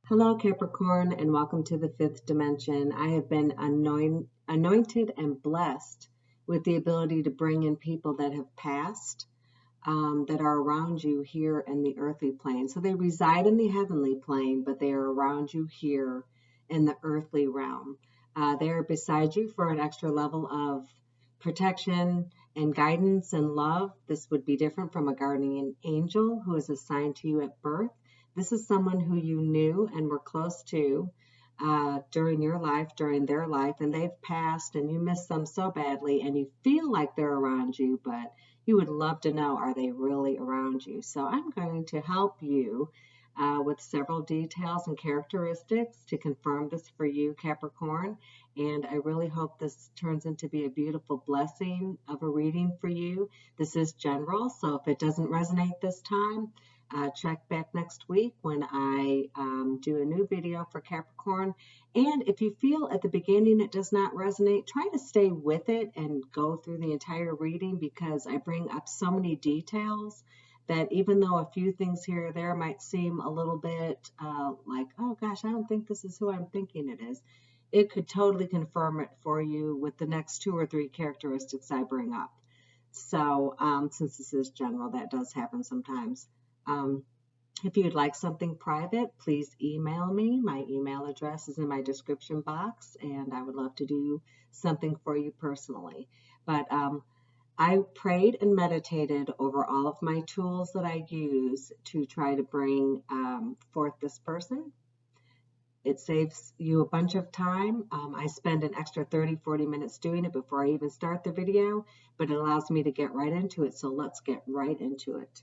Hello, Capricorn, and welcome to the fifth dimension. I have been anointed and blessed with the ability to bring in people that have passed, that are around you here in the earthly plane. So they reside in the heavenly plane, but they are around you here in the earthly realm. They are beside you for an extra level of protection and guidance and love. This would be different from a guardian angel who is assigned to you at birth. This is someone who you knew and were close to during your life, during their life, and they've passed and you miss them so badly and you feel like they're around you, but you would love to know, are they really around you? So I'm going to help you with several details and characteristics to confirm this for you, Capricorn. And I really hope this turns into be a beautiful blessing of a reading for you. This is general, so if it doesn't resonate this time, check back next week when I do a new video for Capricorn. And if you feel at the beginning it does not resonate, try to stay with it and go through the entire reading, because I bring up so many details that even though a few things here or there might seem a little bit like, oh gosh, I don't think this is who I'm thinking it is, it could totally confirm it for you with the next 2 or 3 characteristics I bring up. So since this is general, that does happen sometimes. If you'd like something private, please email me. My email address is in my description box, and I would love to do something for you personally. But I prayed and meditated over all of my tools that I use to try to bring forth this person. It saves you a bunch of time. I spend an extra 30-40 minutes doing it before I even start the video, but it allows me to get right into it. So let's get right into it.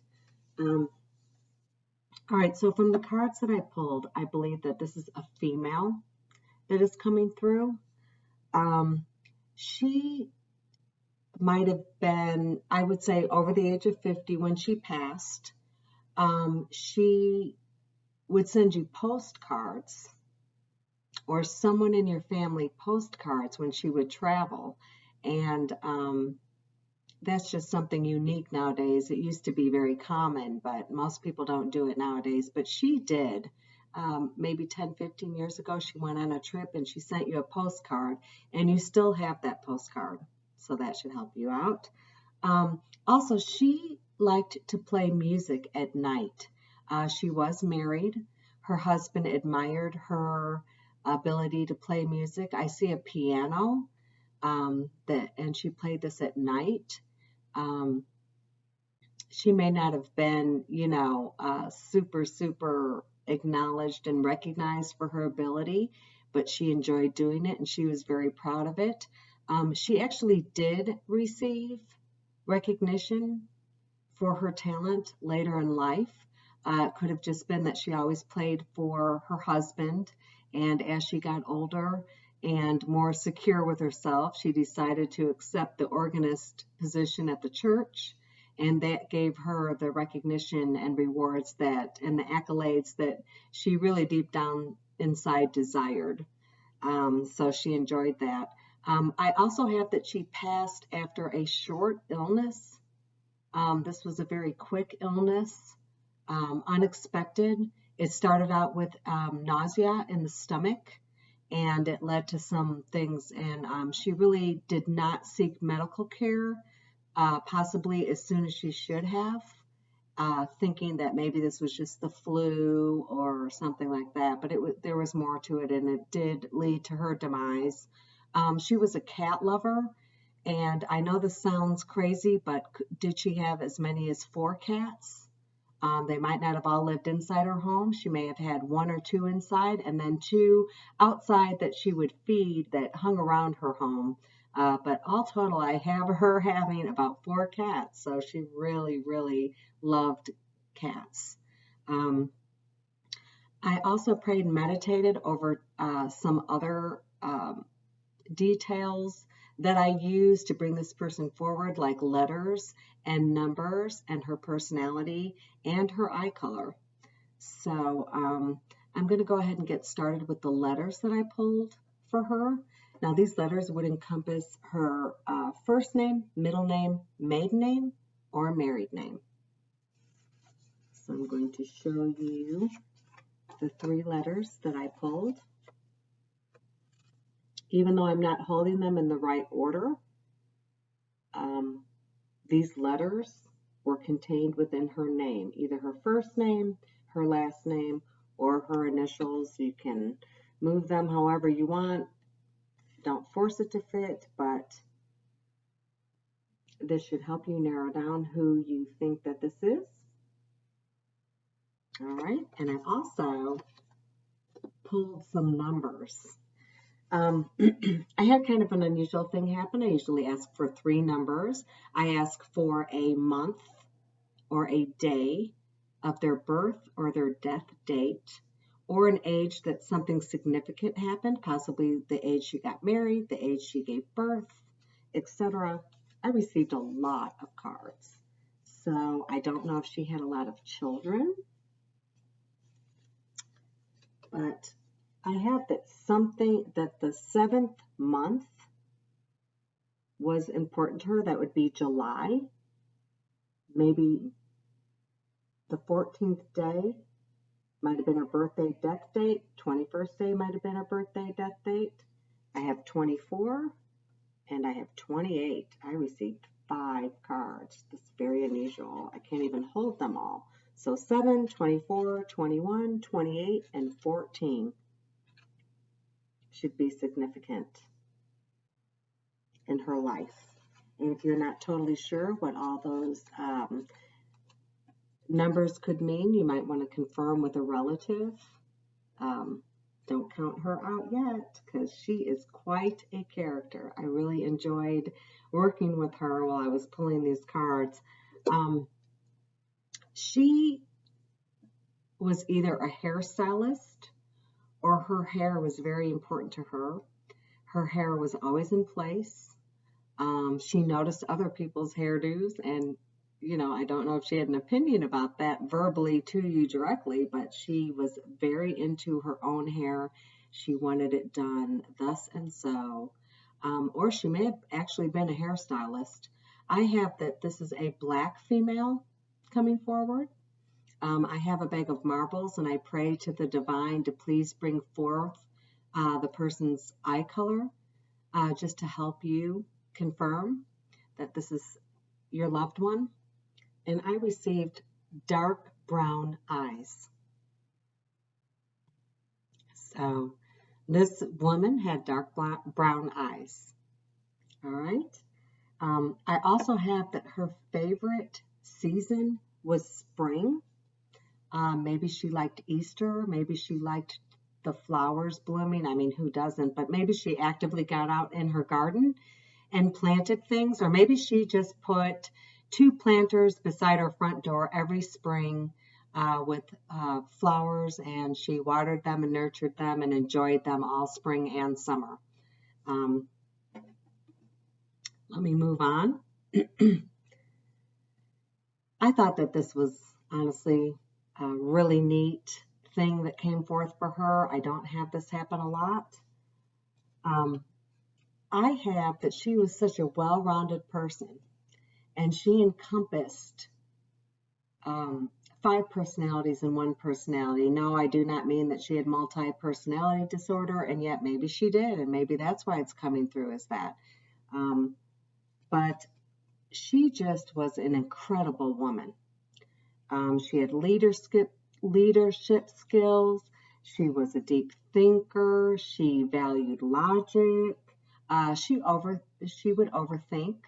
All right, so from the cards that I pulled, I believe that this is a female that is coming through. She might have been, I would say, over the age of 50 when she passed. She would send you postcards, or someone in your family postcards when she would travel. And that's just something unique nowadays. It used to be very common, but most people don't do it nowadays. But she did. Maybe 10, 15 years ago, she went on a trip and she sent you a postcard, and you still have that postcard. So that should help you out. Also, she liked to play music at night. She was married. Her husband admired her ability to play music. I see a piano, and she played this at night. She may not have been, super acknowledged and recognized for her ability, but she enjoyed doing it and she was very proud of it. She actually did receive recognition for her talent later in life. It could have just been that she always played for her husband, and as she got older and more secure with herself, she decided to accept the organist position at the church, and that gave her the recognition and rewards that, and the accolades that she really deep down inside desired. So she enjoyed that. I also have that she passed after a short illness. This was a very quick illness, unexpected. It started out with nausea in the stomach, and it led to some things, and she really did not seek medical care, possibly as soon as she should have, thinking that maybe this was just the flu or something like that, but there was more to it, and it did lead to her demise. She was a cat lover, and I know this sounds crazy, but did she have as many as 4 cats? They might not have all lived inside her home. She may have had 1 or 2 inside, and then 2 outside that she would feed that hung around her home. But all total, I have her having about 4 cats. So she really, really loved cats. I also prayed and meditated over some other details that I use to bring this person forward, like letters and numbers and her personality and her eye color. So I'm going to go ahead and get started with the letters that I pulled for her. Now, these letters would encompass her first name, middle name, maiden name, or married name. So I'm going to show you the 3 letters that I pulled. Even though I'm not holding them in the right order, these letters were contained within her name, either her first name, her last name, or her initials. You can move them however you want. Don't force it to fit, but this should help you narrow down who you think that this is. All right, and I've also pulled some numbers. I had kind of an unusual thing happen. I usually ask for 3 numbers. I ask for a month or a day of their birth or their death date, or an age that something significant happened, possibly the age she got married, the age she gave birth, etc. I received a lot of cards. So I don't know if she had a lot of children, but I have that the 7th month was important to her. That would be July. Maybe the 14th day might have been her birthday death date. 21st day might have been her birthday death date. I have 24 and I have 28. I received 5 cards. That's very unusual. I can't even hold them all. So 7, 24, 21, 28, and 14 should be significant in her life. And if you're not totally sure what all those numbers could mean, you might want to confirm with a relative. Don't count her out yet, because she is quite a character. I really enjoyed working with her while I was pulling these cards. She was either a hairstylist or her hair was very important to her. Her hair was always in place. She noticed other people's hairdos, and I don't know if she had an opinion about that verbally to you directly, but she was very into her own hair. She wanted it done thus and so. Or she may have actually been a hairstylist. I have that this is a black female coming forward. I have a bag of marbles, and I pray to the divine to please bring forth the person's eye color, just to help you confirm that this is your loved one. And I received dark brown eyes. So this woman had dark brown eyes. All right. I also have that her favorite season was spring. Maybe she liked Easter. Maybe she liked the flowers blooming. I mean, who doesn't? But maybe she actively got out in her garden and planted things. Or maybe she just put 2 planters beside her front door every spring with flowers, and she watered them and nurtured them and enjoyed them all spring and summer. Let me move on. I thought that this was honestly a really neat thing that came forth for her. I don't have this happen a lot. I have that she was such a well-rounded person, and she encompassed 5 personalities in one personality. No, I do not mean that she had multi-personality disorder, and yet maybe she did, and maybe that's why it's coming through as that. But she just was an incredible woman. She had leadership skills. She was a deep thinker. She valued logic. She would overthink.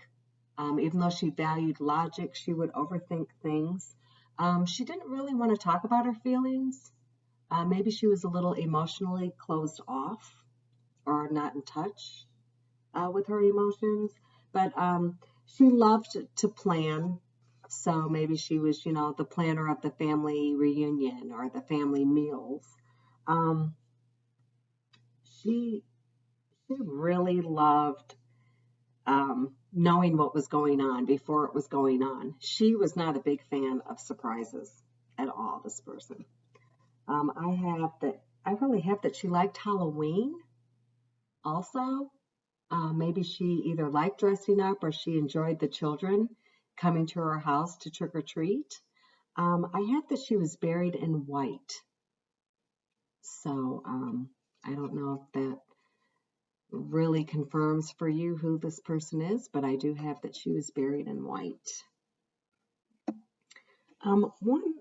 Even though she valued logic, she would overthink things. She didn't really want to talk about her feelings. Maybe she was a little emotionally closed off or not in touch with her emotions. But she loved to plan. So maybe she was, the planner of the family reunion or the family meals. She really loved knowing what was going on before it was going on. She was not a big fan of surprises at all, this person. I really have that she liked Halloween also. Maybe she either liked dressing up or she enjoyed the children coming to her house to trick or treat. I have that she was buried in white. So I don't know if that really confirms for you who this person is, but I do have that she was buried in white. One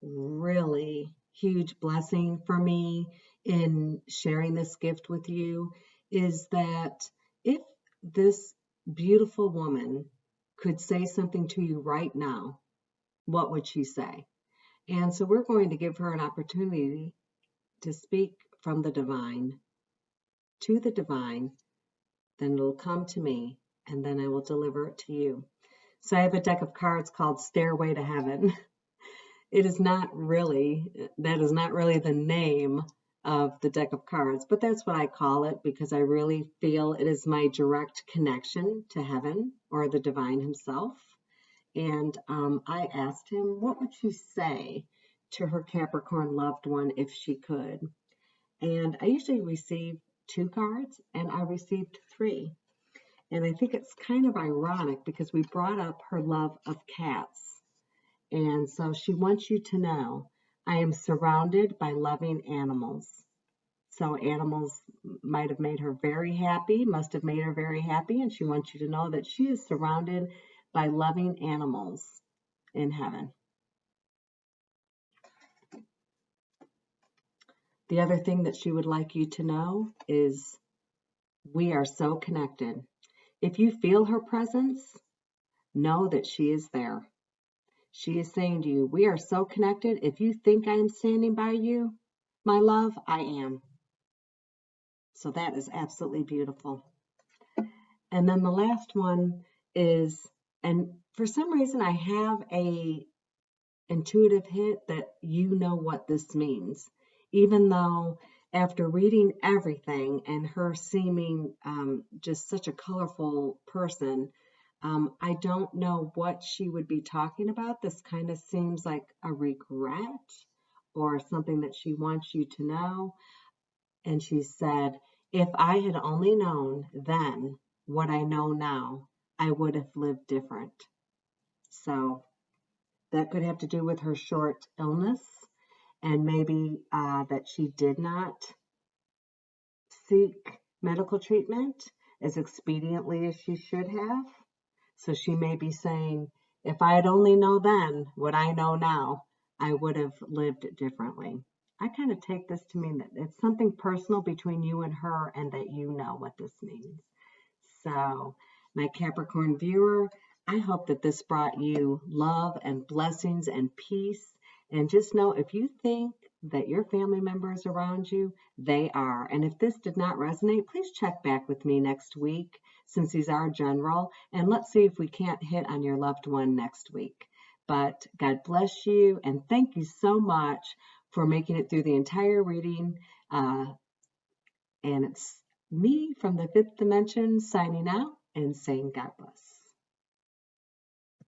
really huge blessing for me in sharing this gift with you is that if this beautiful woman could say something to you right now, what would she say? And so we're going to give her an opportunity to speak from the divine to the divine, then it'll come to me, and then I will deliver it to you. So I have a deck of cards called Stairway to Heaven. That is not really the name of the deck of cards, but that's what I call it because I really feel it is my direct connection to heaven or the divine himself. And I asked him, what would she say to her Capricorn loved one if she could? And I usually receive 2 cards, and I received 3. And I think it's kind of ironic because we brought up her love of cats. And so she wants you to know, I am surrounded by loving animals. So animals might have made her very happy, must have made her very happy, and she wants you to know that she is surrounded by loving animals in heaven. The other thing that she would like you to know is we are so connected. If you feel her presence, know that she is there. She is saying to you, we are so connected. If you think I am standing by you, my love, I am. So that is absolutely beautiful. And then the last one is, and for some reason I have a intuitive hit that you know what this means, even though after reading everything and her seeming just such a colorful person, I don't know what she would be talking about. This kind of seems like a regret or something that she wants you to know. And she said, if I had only known then what I know now, I would have lived different. So that could have to do with her short illness and maybe that she did not seek medical treatment as expediently as she should have. So she may be saying, if I had only known then what I know now, I would have lived differently. I kind of take this to mean that it's something personal between you and her and that you know what this means. So, my Capricorn viewer, I hope that this brought you love and blessings and peace. And just know if you think that your family members around you, they are. And if this did not resonate, please check back with me next week since these are general. And let's see if we can't hit on your loved one next week. But God bless you and thank you so much for making it through the entire reading. And it's me from the 5th dimension signing out and saying God bless.